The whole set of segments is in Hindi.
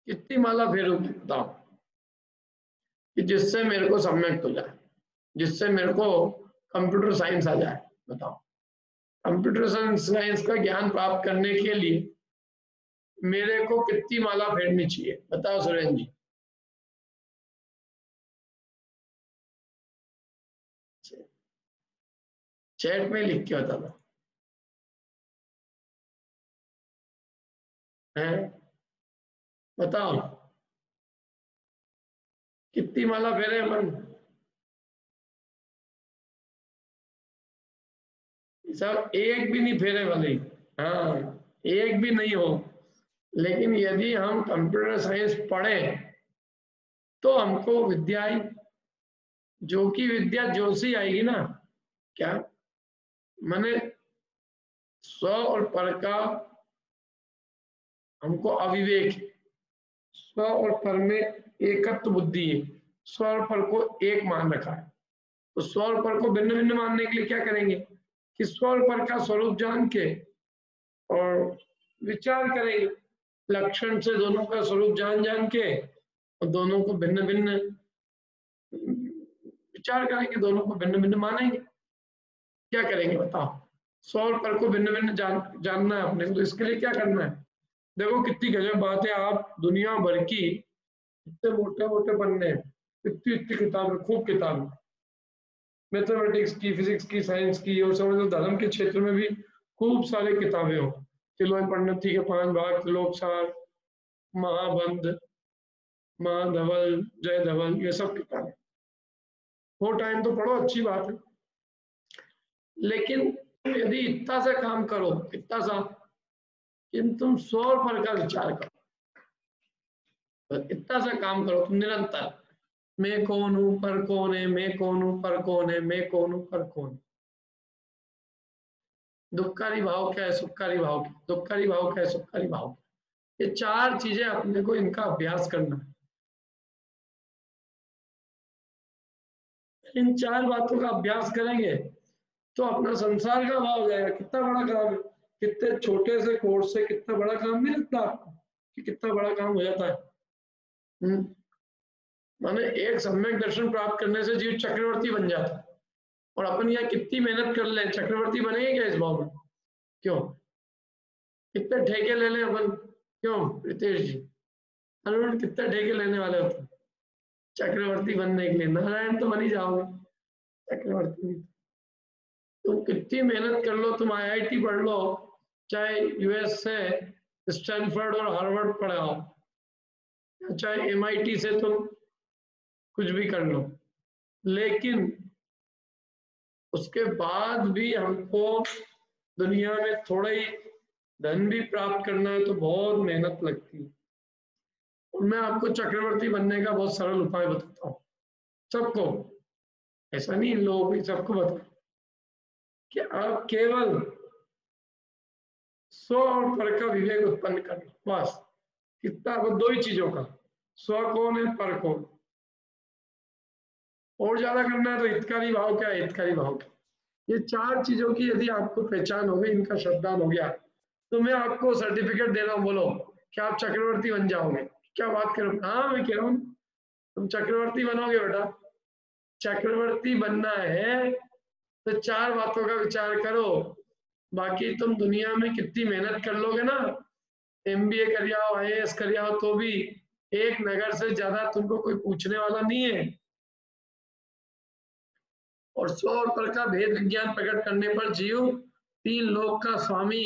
कितनी माला फेरूंगी बताओ कि जिससे मेरे को सम्यक हो जाए, जिससे मेरे को कंप्यूटर साइंस आ जाए। बताओ, कंप्यूटर साइंस का ज्ञान प्राप्त करने के लिए मेरे को कितनी माला फेरनी चाहिए? बताओ सुरेंद्र जी। चैट में लिख के बता दो है, बताओ कितनी माला फेरे अपन? सब एक भी नहीं फेरे वाले, हाँ एक भी नहीं हो। लेकिन यदि हम कंप्यूटर साइंस पढ़े तो हमको विद्या आई, जो की विद्या जो सी आएगी ना, क्या मैंने स्व और पर का हमको अविवेक, स्व और पर में एकत्व बुद्धि है, स्व और पर को एक मान रखा है। तो स्व और पर को भिन्न भिन्न मानने के लिए क्या करेंगे कि स्व और पर का स्वरूप जान के और विचार करेंगे, लक्षण से दोनों का स्वरूप जान जान के और दोनों को भिन्न भिन्न विचार करेंगे, दोनों को भिन्न भिन्न मानेंगे। क्या करेंगे बताओ? स्व और पर को भिन्न भिन्न जानना है अपने को, तो इसके लिए क्या करना है? देखो कितनी गजब बात है, आप दुनिया भर की इतने मोटे मोटे पन्ने, इतनी इतनी किताबें, खूब किताबें, मैथमेटिक्स की, फिजिक्स की, साइंस की, और समझ लो धर्म के क्षेत्र में भी खूब सारी किताबें हो, तिलोय पंडित के 5 भाग, त्रिलोकसार, महाबंध, महाधवल, जय धवल, ये सब किताबें वो टाइम तो पढ़ो, अच्छी बात है। लेकिन यदि इतना सा काम करो, इतना सा कि तुम 100 पर का विचार करो, तो इतना सा काम करो तुम निरंतर, मैं कौन हूं, पर कौन है, मैं कौन हूं, पर कौन है, मैं कौन हूं, पर कौन है, दुखकारी भाव क्या है, सुखकारी भाव क्या, दुखकारी भाव क्या है, सुखकारी भाव क्या, ये 4 चीजें अपने को इनका अभ्यास करना है। इन 4 बातों का अभ्यास करेंगे तो अपना संसार का भाव हो जाएगा। कितना बड़ा काम है, कितने छोटे से कोर्स से कितना बड़ा काम नहीं लगता आपको कि कितना बड़ा काम हो जाता है। माने एक सम्यक दर्शन प्राप्त करने से जीव चक्रवर्ती बन जाता है, और अपन यहाँ कितनी मेहनत कर ले, चक्रवर्ती बनेंगे क्या इस भाव में? क्यों कितने ठेके ले लें अपन? क्यों रितेश जी, अरुण कितने ठेके लेने वाले होते हैं चक्रवर्ती बनने के लिए? नारायण तो बन ही जाओगे, चक्रवर्ती तुम कितनी मेहनत कर लो, तुम आईआईटी पढ़ लो, चाहे यूएस से स्टैनफोर्ड और हार्वर्ड पढ़े हो, चाहे एमआईटी से तुम कुछ भी कर लो, लेकिन उसके बाद भी हमको दुनिया में थोड़ा ही धन भी प्राप्त करना है तो बहुत मेहनत लगती है। और मैं आपको चक्रवर्ती बनने का बहुत सरल उपाय बताता हूँ सबको, ऐसा नहीं इन लोगों को, सबको बता कि आप केवल 100 और पर का विवेक उत्पन्न कर लो, बस। कितना? वो 2 ही चीजों का, स्व कौन है, पर कौन। और ज्यादा करना है तो हितकारी भाव क्या है, हितकारी भाव क्या, ये 4 चीजों की यदि आपको पहचान हो गई, इनका श्रद्धान हो गया, तो मैं आपको सर्टिफिकेट दे रहा हूँ, बोलो क्या आप चक्रवर्ती बन जाओगे? क्या बात करो, हाँ मैं कह रहा हूँ तुम चक्रवर्ती बनोगे बेटा। चक्रवर्ती बनना है तो 4 बातों का विचार करो, बाकी तुम दुनिया में कितनी मेहनत कर लोगे ना, एमबीए कर आओ, आईएएस कर आओ, तो भी एक नगर से ज्यादा तुमको कोई पूछने वाला नहीं है। और 100 और पर का भेद विज्ञान प्रकट करने पर जीव 3 लोक का स्वामी,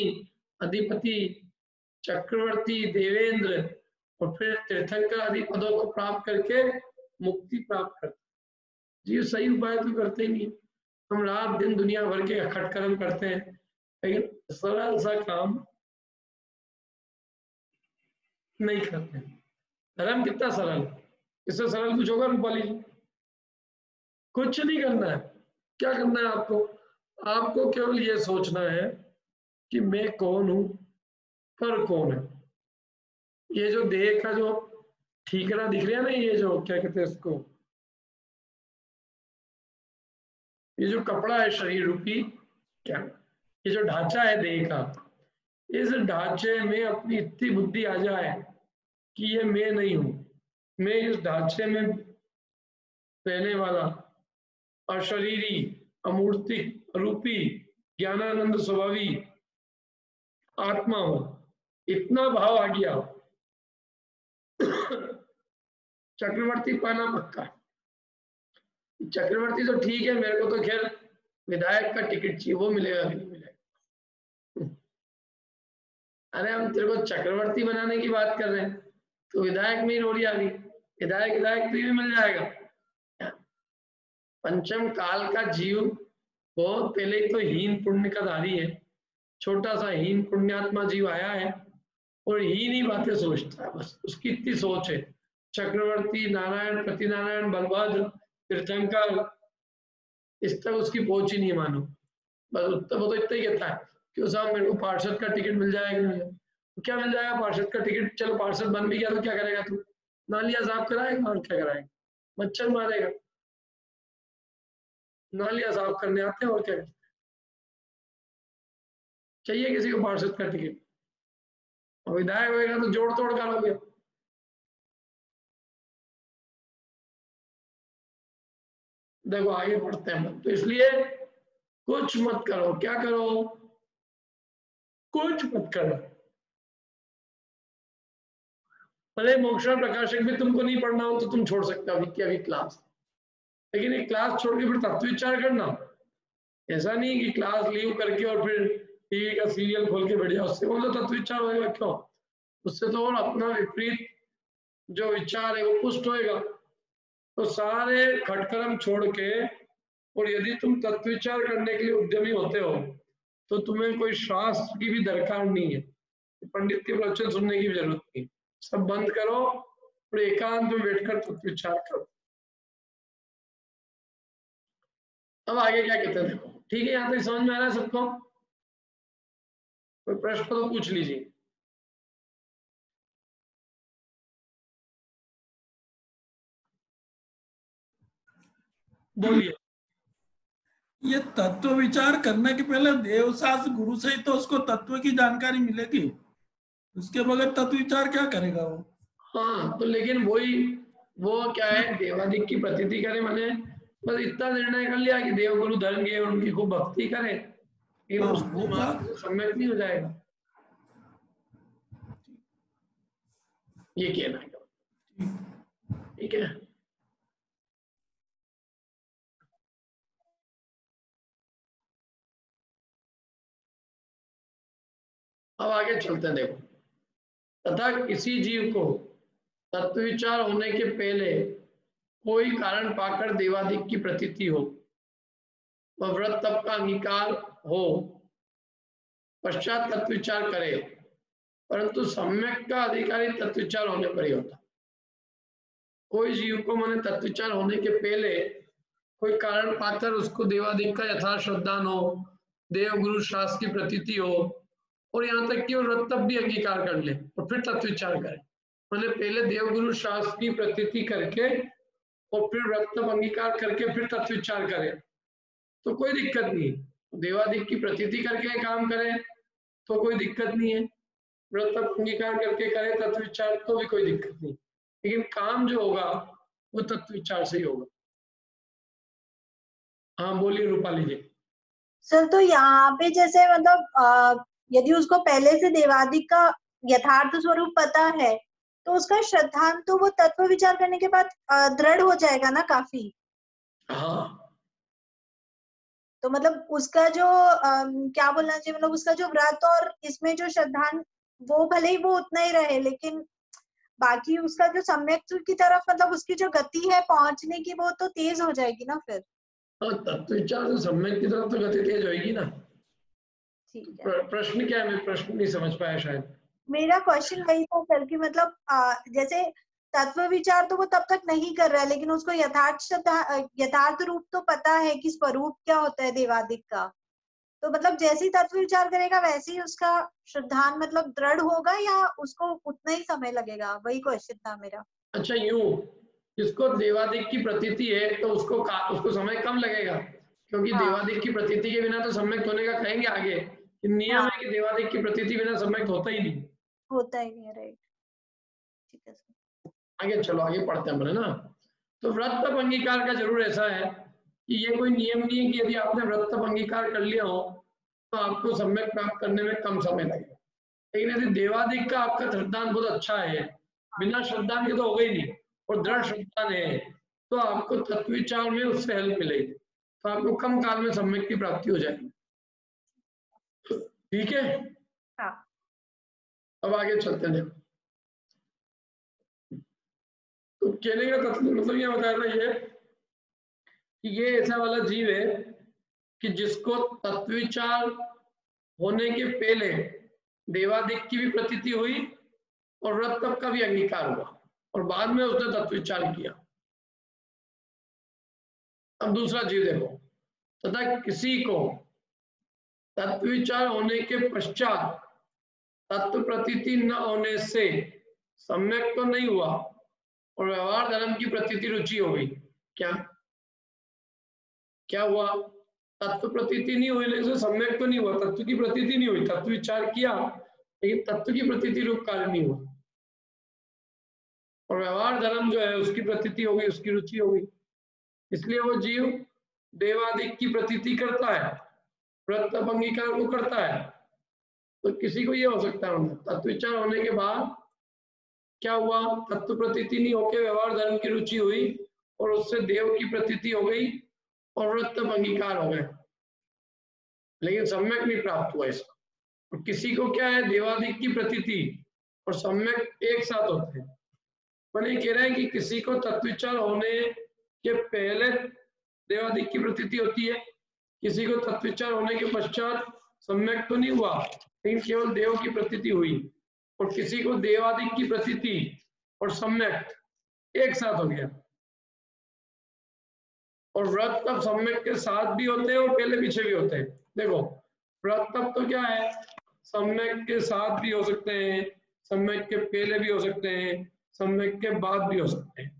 अधिपति, चक्रवर्ती, देवेंद्र और फिर तीर्थंकर आदि पदों को प्राप्त करके मुक्ति प्राप्त करते। जीव सही उपाय तो करते ही नहीं, हम रात दिन दुनिया भर के खटकर्म करते हैं, लेकिन सरल सा काम नहीं करते। धर्म कितना सरल, इससे सरल कुछ होगा रूपाली जी? कुछ नहीं करना है। क्या करना है आपको? आपको केवल ये सोचना है कि मैं कौन हूं, पर कौन है। ये जो देह का जो ठीकरा दिख रहा है ना, ये जो क्या कहते हैं इसको, ये जो कपड़ा है शरीर रूपी, क्या ये जो ढांचा है देह का, इस ढांचे में अपनी इतनी बुद्धि आ जाए कि ये मैं नहीं हूं, मैं इस ढांचे में रहने वाला अशरीरी अमूर्ति रूपी ज्ञानानंद स्वभावी आत्मा हूं। इतना भाव आ गया, चक्रवर्ती पाना पक्का। चक्रवर्ती तो ठीक है, मेरे को तो खैर विधायक का टिकट चाहिए, वो मिलेगा कि नहीं मिलेगा। अरे हम तेरे को चक्रवर्ती बनाने की बात कर रहे हैं, तो विधायक में ही रोड़ी आ गई। विधायक विधायक भी मिल जाएगा। पंचम काल का जीव वो पहले ही तो हीन पुण्य का धारी है, छोटा सा हीन पुण्यात्मा जीव आया है और हीन ही बातें सोचता है, बस उसकी इतनी सोच है। चक्रवर्ती, नारायण, प्रतिनारायण, बलभद्र, तीर्थंकर, इस तक उसकी पहुंच ही नहीं मानो। बस वो तो इतना ही कहता है कि साहब मेरे को पार्षद का टिकट मिल जाएगा। तो क्या मिल जाएगा पार्षद का टिकट? चलो पार्षद बन भी गया तो क्या करेगा तू? नालियां साफ कराएगा और क्या कराएगा? मच्छर मारेगा। नालियां साफ करने आते हैं और क्या चाहिए किसी को पार्षद का टिकट? और विधायक होगा तो जोड़ तोड़ करोगे। देखो आगे बढ़ते हैं, तो इसलिए कुछ मत करो। क्या करो? कुछ मत करो। भले मोक्षण प्रकाशक भी तुमको नहीं पढ़ना हो तो तुम छोड़ सकते हो अभी क्लास, लेकिन एक क्लास छोड़ के फिर तत्व विचार करना। ऐसा नहीं कि क्लास लीव करके और फिर टीवी का सीरियल खोल के बैठ जाओ, उससे वो तो तत्व विचार होगा क्यों? उससे तो और अपना विपरीत जो विचार है वो पुष्ट होएगा। तो सारे खटकर्म छोड़ के, और यदि तुम तत्व विचार करने के लिए उद्यमी होते हो तो तुम्हें कोई शास्त्र की भी दरकार नहीं है, पंडित के प्रवचन सुनने की भी जरूरत नहीं। सब बंद करो और एकांत में बैठकर तत्व विचार करो। अब आगे क्या कहते हैं देखो। ठीक है, यहाँ तक समझ में आ रहा है सबको? कोई प्रश्न तो पूछ लीजिए। बोलिए। ये तत्व विचार करने के पहले देवशास्त्र गुरु से ही तो उसको तत्व की जानकारी मिलेगी, उसके बगैर तत्व विचार क्या करेगा वो? हाँ तो लेकिन वही, वो क्या है, देवादिक की प्रतीति करे, मैंने बस इतना निर्णय कर लिया कि देव गुरु धर्म के उनकी खूब भक्ति करे, लेकिन हाँ उसको वो बात सम्यक नहीं हो जाएगा, ये कहना है। ठीक है, अब आगे चलते हैं देखो। तथा किसी जीव को तत्व विचार होने के पहले कोई कारण पाकर देवादिक की प्रतीति हो, वह व्रत तप का अंगीकार हो, पश्चात तत्व विचार करे, परंतु सम्यक का अधिकारी तत्व विचार होने पर ही होता। कोई जीव को माने तत्व विचार होने के पहले कोई कारण पाकर उसको देवादिक का यथार्थ श्रद्धान हो, देव गुरु शास्त्र की प्रतीति हो, और यहाँ तक कि वो व्रत तप भी अंगीकार कर ले और फिर तत्व विचार करे। मैंने पहले देव गुरु शास्त्र की प्रतीति करके और फिर व्रत तप अंगीकार करके फिर तत्व विचार करे तो कोई दिक्कत नहीं है। देवादिक की प्रतीति करके काम करे तो कोई दिक्कत नहीं है, व्रत तप अंगीकार करके करे तत्व विचार तो भी कोई दिक्कत नहीं, लेकिन काम जो होगा वो तत्व विचार से ही होगा। हाँ बोलिए रूपाली जी। सर तो यहाँ पे जैसे मतलब यदि उसको पहले से देवादिक का यथार्थ स्वरूप पता है तो उसका श्रद्धांत तो वो तत्व विचार करने के बाद दृढ़ हो जाएगा ना काफी। हाँ तो मतलब उसका जो क्या बोलना चाहिए, मतलब उसका जो व्रत और इसमें जो श्रद्धांत वो भले ही वो उतना ही रहे, लेकिन बाकी उसका जो सम्यक की तरफ मतलब उसकी जो गति है पहुंचने की वो तो तेज हो जाएगी ना फिर। तत्व विचार से सम्यक की तरफ तो गति तेज होगी ना। ठीक है, प्रश्न क्या है? मैं प्रश्न नहीं समझ पाया शायद। मेरा क्वेश्चन वही था सर कि मतलब जैसे तत्व विचार तो वो तब तक नहीं कर रहा है, लेकिन उसको यथार्थ रूप तो पता है कि स्वरूप क्या होता है देवादिक का, तो मतलब जैसे ही तत्व विचार करेगा वैसे ही उसका श्रद्धान मतलब दृढ़ होगा या उसको उतना ही समय लगेगा, वही क्वेश्चन था मेरा। अच्छा यूं, जिसको देवादिक की प्रतीति है तो उसको समय कम लगेगा, क्योंकि हाँ देवादिक की प्रतीति के बिना तो सम्यक होने का कहेंगे आगे, कि नियम हाँ है कि देवादिक की प्रतीति बिना सम्यक होता ही नहीं। होता ही नहीं है, राइट। ठीक आगे चलो, आगे पढ़ते हैं अपने ना। तो व्रत तप अंगीकार का जरूर ऐसा है कि ये कोई नियम नहीं है कि यदि आपने व्रत तप अंगीकार कर लिया हो तो आपको सम्यक प्राप्त करने में कम समय लगेगा। लेकिन यदि देवादिक का आपका श्रद्धान बहुत अच्छा है, बिना श्रद्धान के तो होगा ही नहीं, और दृढ़ श्रद्धान है, तो आपको तत्व विचार में उससे हेल्प मिलेगी, तो आपको कम काल में सम्यक की प्राप्ति हो जाएगी। ठीक है, हाँ। अब आगे चलते हैं। तो कहने का मतलब ये बता रहा है कि ये ऐसा वाला जीव है कि जिसको तत्व विचार होने के पहले देवादिक की भी प्रतीति हुई और व्रत तप का भी अंगीकार हुआ, और बाद में उसने तत्व विचार किया। अब दूसरा जीव देखो, तथा किसी को तत्व विचार होने के पश्चात तत्व प्रतीति न होने से सम्यक तो नहीं हुआ और व्यवहार धर्म की प्रतीति रुचि हो गई। क्या क्या हुआ? तत्व प्रतीति नहीं हुई, लेकिन सम्यक तो नहीं हुआ, तत्व की प्रतीति नहीं हुई, तत्व विचार किया लेकिन तत्व की प्रतीति रूप कार्य नहीं हुआ, और व्यवहार धर्म जो है उसकी प्रतीति हो गई, उसकी रुचि हो गई। इसलिए वो जीव देवादिक की प्रतीति करता है, व्रत तप अंगीकार को करता है। तो किसी को ये हो सकता है तत्व विचार होने के बाद क्या हुआ, तत्व प्रतीति नहीं होकर व्यवहार धर्म की रुचि हुई और उससे देव की प्रतीति हो गई और व्रत तप अंगीकार हो गए, लेकिन सम्यक नहीं प्राप्त हुआ इसका। और किसी को क्या है, देवादिक की प्रतीति और सम्यक एक साथ होते हैं। मैंने कह रहे हैं कि किसी को तत्व विचार होने के पहले देवादिक की प्रतीति होती है, किसी को तत्व विचार होने के पश्चात सम्यक तो नहीं हुआ लेकिन केवल देव की प्रतीति हुई, और किसी को देवादिक की प्रतीति और सम्यक एक साथ हो गया। और व्रत तप सम्यक के साथ भी होते हैं और पहले पीछे भी होते हैं। देखो व्रत तप तो क्या है, सम्यक के साथ भी हो सकते हैं, सम्यक के पहले भी हो सकते हैं, सम्यक के बाद भी हो सकते हैं।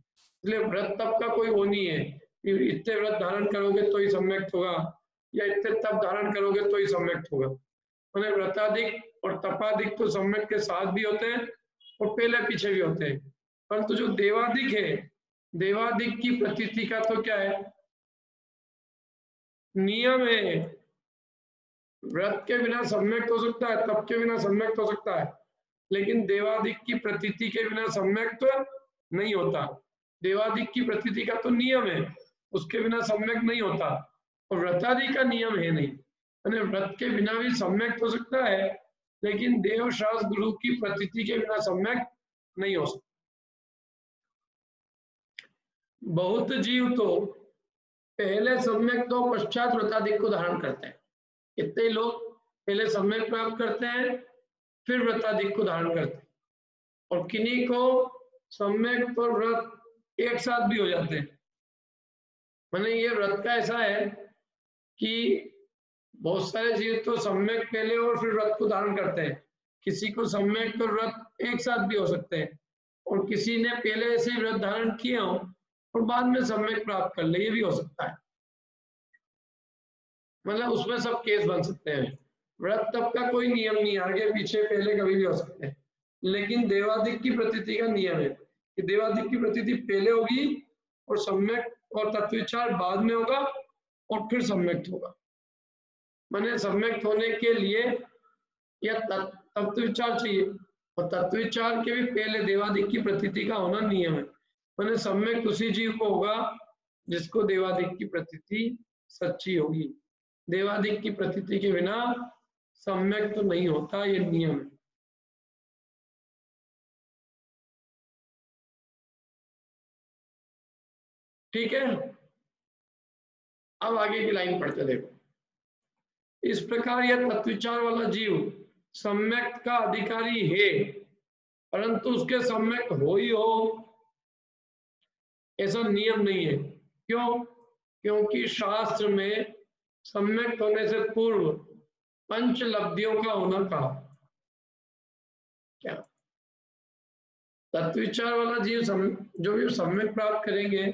इसलिए व्रत तप का कोई वो नहीं है कि इतने व्रत धारण करोगे तो ही सम्यक होगा या इतने तप धारण करोगे तो ही सम्यक होगा। मैंने व्रताधिक और तपाधिक तो सम्यक के साथ भी होते हैं और पहले पीछे भी होते हैं, परंतु जो देवाधिक है, देवाधिक की प्रतीति का तो क्या है, नियम है। व्रत के बिना सम्यक हो सकता है, तप के बिना सम्यक हो सकता है, लेकिन देवादिक की प्रतीति के बिना सम्यक तो नहीं होता। देवादिक की प्रतीति का तो नियम है, उसके बिना सम्यक नहीं होता, और व्रतादि का नियम है नहीं। व्रत के बिना भी सम्यक हो सकता है, लेकिन देव शास्त्र गुरु की प्रतीति के बिना सम्यक नहीं हो सकता। बहुत जीव तो पहले सम्यक तो पश्चात व्रतादिक को धारण करते हैं। कितने लोग पहले सम्यक प्राप्त करते हैं फिर व्रतादिक को धारण करते हैं, और किन्हीं को सम्यक और व्रत एक साथ भी हो जाते हैं। मैंने ये व्रत का ऐसा है कि बहुत सारे जीव तो सम्यक पहले और फिर व्रत को धारण करते हैं, किसी को सम्यक और व्रत एक साथ भी हो सकते हैं, और किसी ने पहले ऐसे व्रत धारण किया हो और बाद में सम्यक प्राप्त कर ले, ये भी हो सकता है। मतलब उसमें सब केस बन सकते हैं। व्रत तप का कोई नियम नहीं, आगे पीछे पहले कभी भी हो सकते हैं, लेकिन देवादिक की प्रतीति का नियम है कि देवादिक की प्रतीति पहले होगी और सम्यक और तत्व विचार बाद में होगा और फिर सम्यक होगा। मैंने सम्यक होने के लिए या तत्व विचार चाहिए, और तत्व विचार के भी पहले देवादिक की प्रतीति का होना नियम है। मैंने सम्यक उसी जीव को होगा जिसको देवादिक की प्रतीति सच्ची होगी। देवादिक की प्रतीति के बिना सम्यक तो नहीं होता, ये नियम है। ठीक है, अब आगे की लाइन पढ़ते देखो। इस प्रकार यह तत्विचार वाला जीव सम्यक का अधिकारी है, परंतु उसके सम्यक हो ही हो ऐसा नियम नहीं है। क्यों? क्योंकि शास्त्र में सम्यक होने से पूर्व पंच लब्धियों का होना कहा। क्या तत्विचार वाला जीव जो भी सम्यक प्राप्त करेंगे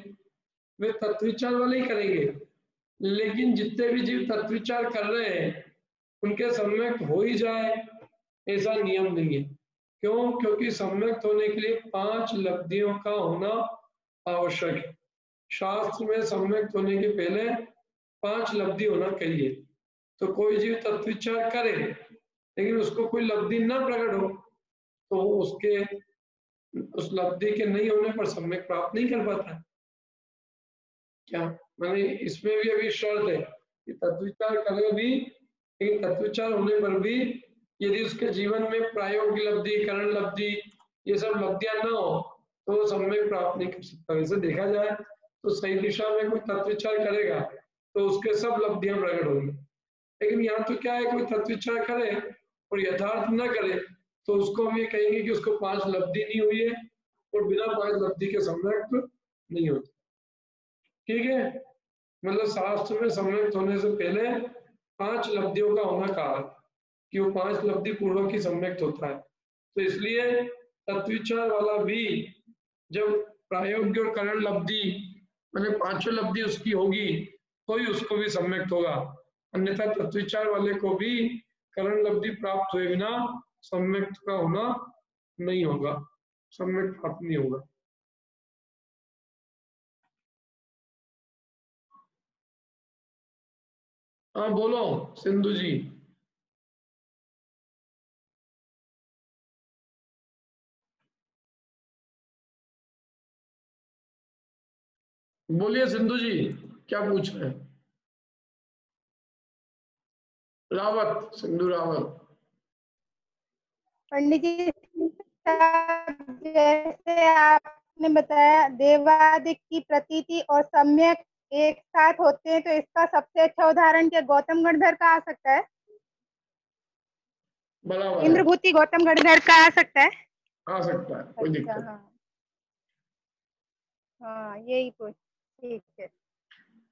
वे तत्विचार वाले ही करेंगे, लेकिन जितने भी जीव तत्विचार कर रहे हैं उनके सम्यक हो ही जाए ऐसा नियम नहीं है। क्यों? क्योंकि सम्यक होने के लिए 5 लब्धियों का होना आवश्यक है। शास्त्र में सम्यक होने के पहले 5 लब्धि होना चाहिए। तो कोई जीव तत्व विचार करे लेकिन उसको कोई लब्धि न प्रकट हो तो उसके उस लब्धि के नहीं होने पर सम्यक प्राप्त नहीं कर पाता है। क्या माने इसमें भी अभी शर्त है कि तत्व विचार करे भी, लेकिन तत्व विचार होने पर भी यदि उसके जीवन में प्रायोगिक लब्धि, करण लब्धि, ये सब लब्धियां न हो तो वो सम्यक प्राप्त नहीं कर सकता। वैसे देखा जाए तो सही दिशा में कोई तत्व विचार करेगा तो उसके सब लब्धियां प्रकट होंगी। लेकिन यहाँ तो क्या है, कोई तत्व विचार करे और यथार्थ न करे तो उसको हम ये कहेंगे कि उसको 5 लब्धि नहीं हुई है और बिना 5 लब्धि के सम्यक नहीं होती। ठीक है, मतलब शास्त्र में सम्यक होने से पहले 5 लब्धियों का होना कहा कि वो 5 लब्धि पूर्वक ही सम्यक होता है। तो इसलिए तत्व विचार वाला भी जब प्रायोगिक और करण लब्धि मतलब 5 लब्धि उसकी होगी तो ही उसको भी सम्यक होगा, अन्यथा तत्व विचार वाले को भी करण लब्धि प्राप्त हुए बिना सम्यक का होना नहीं होगा, सम्यक प्राप्त नहीं होगा। हाँ बोलो सिंधु जी। बोलिए सिंधु जी, क्या पूछ रहे हैं? रावत, सिंधु रावत। पंडित जी, जैसे आपने बताया देवादिक की प्रतीति और सम्यक एक साथ होते हैं, तो इसका सबसे अच्छा उदाहरण क्या गौतम गणधर का आ सकता है? बराबर है, इंद्रभूति गौतम गणधर का आ सकता है? आ सकता है, कोई अच्छा, दिक्कत। हाँ हाँ, यही कुछ ठीक है।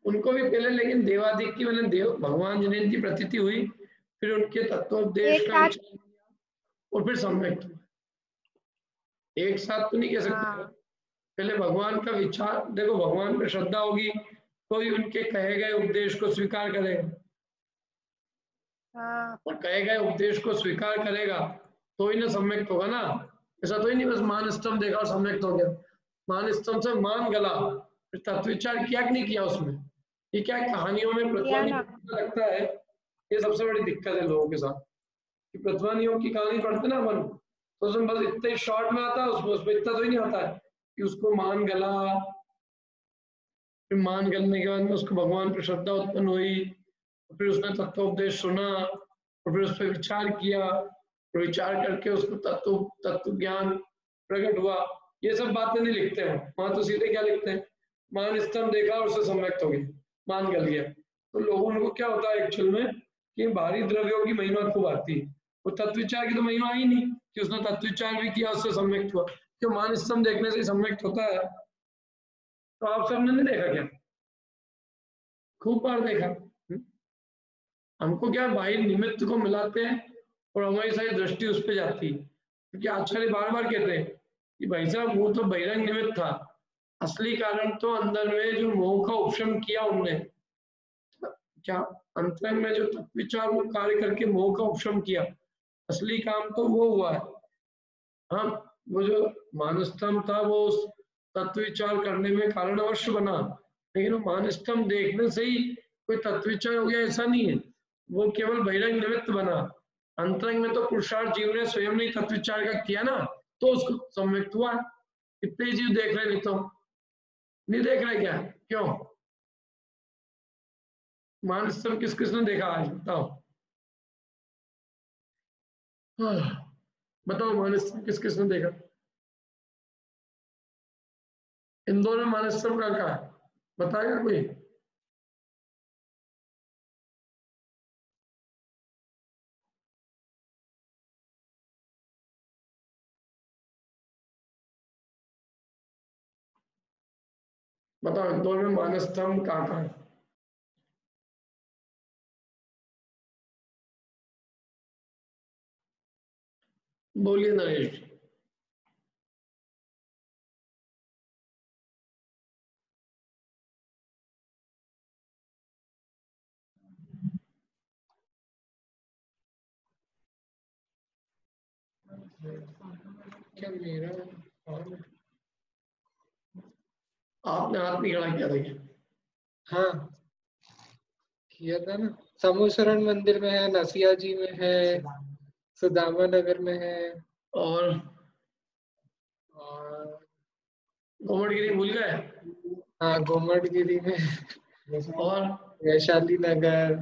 उनको भी पहले लेकिन देवादिक की मैंने देव भगवान जिन्हें की प्रतीति हुई, फिर उनके तत्वोपदेश एक का साथ, विचार और फिर सम्यक किया। एक साथ तो नहीं कह सकते, हाँ पहले भगवान का विचार देखो, भगवान पे श्रद्धा होगी तो ही उनके कहे गए उपदेश को स्वीकार करेगा, हाँ और कहे गए उपदेश को स्वीकार करेगा तो ही ना सम्यक्त होगा ना। ऐसा तो ही नहीं बस मान स्तंभ देखा और सम्यक्त हो गया। मान स्तंभ से मान गला, फिर तत्व विचार किया कि नहीं किया उसमें? ये क्या है, कहानियों में किया प्रतिभा ना। लगता है, ये सबसे बड़ी दिक्कत है लोगों के साथ कि प्रतिभा की कहानी पढ़ते ना अपन तो उसमें बस इतना ही शॉर्ट में आता है, उसमें इतना तो ही नहीं आता है कि उसको मान गला, फिर मान गलने के बाद में उसको भगवान पर श्रद्धा उत्पन्न हुई, फिर उसने तत्वोपदेश सुना और फिर उस पर विचार किया और विचार करके उसको तत्व तत्व ज्ञान प्रकट हुआ। ये सब बातें नहीं लिखते हैं वहां, तो सीधे क्या लिखते हैं, मान स्तंभ देखा और उससे सम्यक्त हो गई, मान गल गया। तो लोगों को क्या होता है एक्चुअल में कि भारी द्रव्यों की महिमा खूब आती है, वो तत्व विचार की तो महिमा ही नहीं कि उसने तत्व विचार भी किया उससे सम्यक्त हुआ। क्यों? मान स्तंभ देखने से सम्यक्त होता है। तो आप सबने नहीं देखा क्या? खूब बार देखा। हमको क्या भाई निमित्त को मिलाते हैं और हमारी सारी दृष्टि उस पर जाती है, क्योंकि आचार्य बार बार कहते हैं कि भाई साहब वो तो बहिरंग निमित्त था, असली कारण तो अंदर में जो मोह का उपशम किया उनने, क्या अंतरंग में जो विचार वो कार्य करके मोह का उपशम किया, असली काम तो वो हुआ है। हाँ, वो जो मानस्तंभ था वो उस तत्व विचार करने में कारण अवश्य बना, लेकिन वो मानस्तंभ देखने से ही कोई तत्व विचार हो गया ऐसा नहीं है, वो केवल बहिरंग निमित्त बना। अंतरंग में तो पुरुषार्थ जीव ने स्वयं ने तत्व विचार का किया ना, तो उसको सम्यक्त हुआ। कितने जीव देख रहे, नहीं तो नहीं देख रहे क्या? क्यों? मानस्तंभ किस किसने देखा आज बताओ? बताओ मानस्तंभ किस किसने देखा? इंदौर में मानस्तंभ का है, बताएगा कोई? बताओ इंदौर में मानस्तंभ कहाँ है? बोलिए नरेश। क्या मेरा आपने हाथ नहीं खड़ा किया था क्या? हाँ किया था ना। समूसरण मंदिर में है, नसिया जी में है, सुदामा नगर में है, और और गोमटगिरी भूल गए? हाँ गोमटगिरी में, और वैशाली नगर,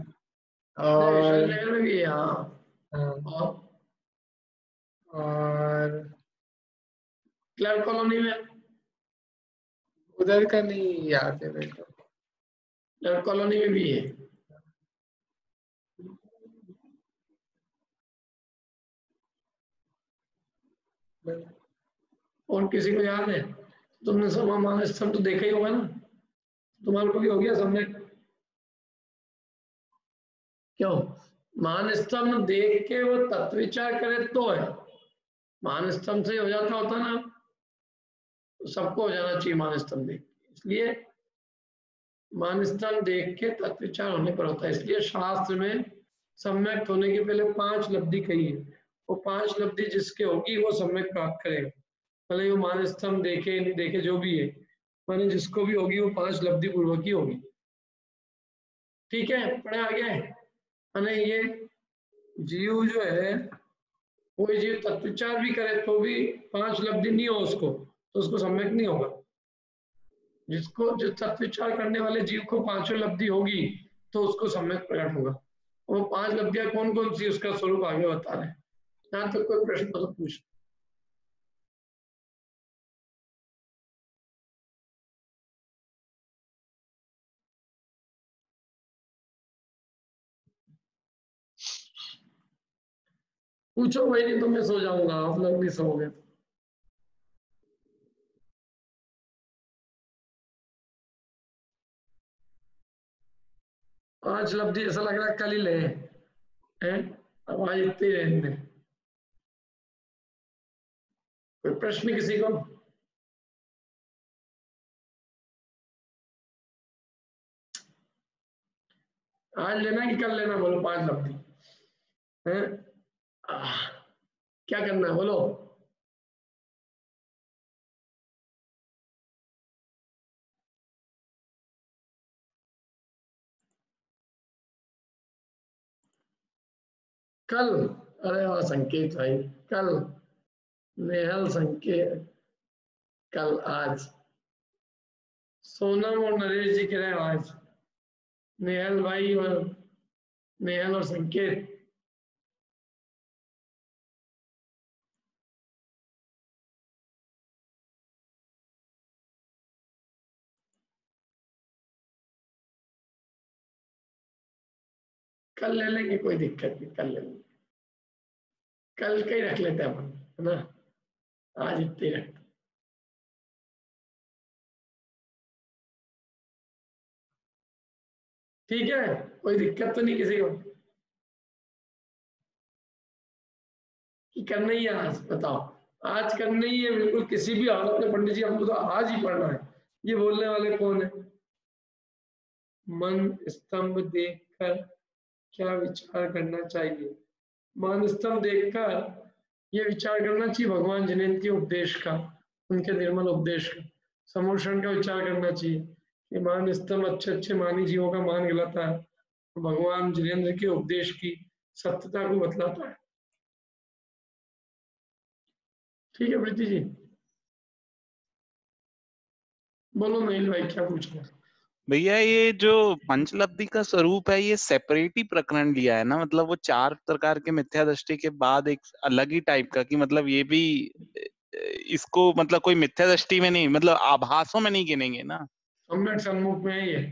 वैशाली और नगर में भी है, हाँ। हाँ, और और क्लर्क कॉलोनी में, उधर का नहीं याद है मेरे को। क्लर्क कॉलोनी में भी है। और किसी को याद है? तुमने समा मान स्तंभ तो देखा ही होगा ना, तुम्हारे को भी हो गया सबने? क्यों? मान स्तंभ देख के वो तत्व विचार करे तो है, मान स्तंभ से हो जाता होता ना तो सबको हो जाना चाहिए मान स्तंभ देख के। इसलिए मान स्तंभ देख के तत्व विचार होने पर होता है। इसलिए शास्त्र में सम्यक होने के पहले 5 लब्धि कही है, वो 5 लब्धि जिसके होगी वो सम्यक प्राप्त करेगा, भले वो मान स्तंभ देखे नहीं देखे जो भी है, माने जिसको भी होगी वो 5 लब्धि पूर्वक ही होगी। ठीक है, पढ़े आगे। माने ये जीव जो है, कोई जीव तत्विचार भी करे तो भी 5 लब्धि नहीं हो उसको, तो उसको सम्यक नहीं होगा। जिसको जो तत्विचार करने वाले जीव को 5 लब्धि होगी तो उसको सम्यक प्रकट होगा। वो 5 लब्धियां कौन कौन सी उसका स्वरूप आगे बता रहे हैं। यहाँ तक कोई प्रश्न तो पूछ। पूछो भाई, नहीं तो मैं सो जाऊंगा, आप लोग भी सोओगे। 5 लब्धि ऐसा लग रहा है कल ही ले हैं, अब आज इतने ही रहने दें। कोई प्रश्न किसी को? आज लेना कि कल लेना, बोलो 5 लब्धि है। क्या करना है बोलो? कल? अरे वाह संकेत भाई, कल नेहल संकेत, कल आज सोनम और नरेश जी कह रहे हैं आज, नेहल भाई और नेहल और संकेत। कल ले लेंगे, कोई दिक्कत नहीं, कल ले लेंगे, कल का ही रख लेते हैं अपन, है ना, आज इतने ही रखते। ठीक है, कोई दिक्कत तो नहीं किसी को कि करना ही है आज? बताओ, आज करना ही है बिल्कुल, किसी भी हालत में पंडित जी हमको तो आज ही पढ़ना है। ये बोलने वाले कौन है? मन स्तंभ देखकर क्या विचार करना चाहिए? मन स्तंभ देखकर ये विचार करना चाहिए भगवान जिनेन्द्र के उपदेश का, उनके निर्मल उपदेश का, समूषण का विचार करना चाहिए कि मान स्तंभ अच्छे अच्छे मानी जीवों का मान गलाता है, तो भगवान जिनेन्द्र के उपदेश की सत्यता को बतलाता है। ठीक है प्रीति जी, बोलो नहीं भाई, क्या पूछ रहे? भैया ये जो पंचलब्धि का स्वरूप है ये सेपरेट ही प्रकरण लिया है ना, मतलब वो 4 प्रकार के मिथ्या दृष्टि के बाद एक अलग ही टाइप का, कि मतलब ये भी इसको मतलब कोई मिथ्या दृष्टि में नहीं, मतलब आभासों में नहीं गिनेंगे ना। सम्यक सन्मुख में है ये।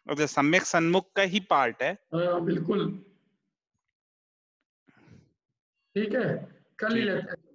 अच्छा, सम्यक सन्मुख का ही पार्ट है। हाँ बिल्कुल, ठीक है, कल ही लेते हैं।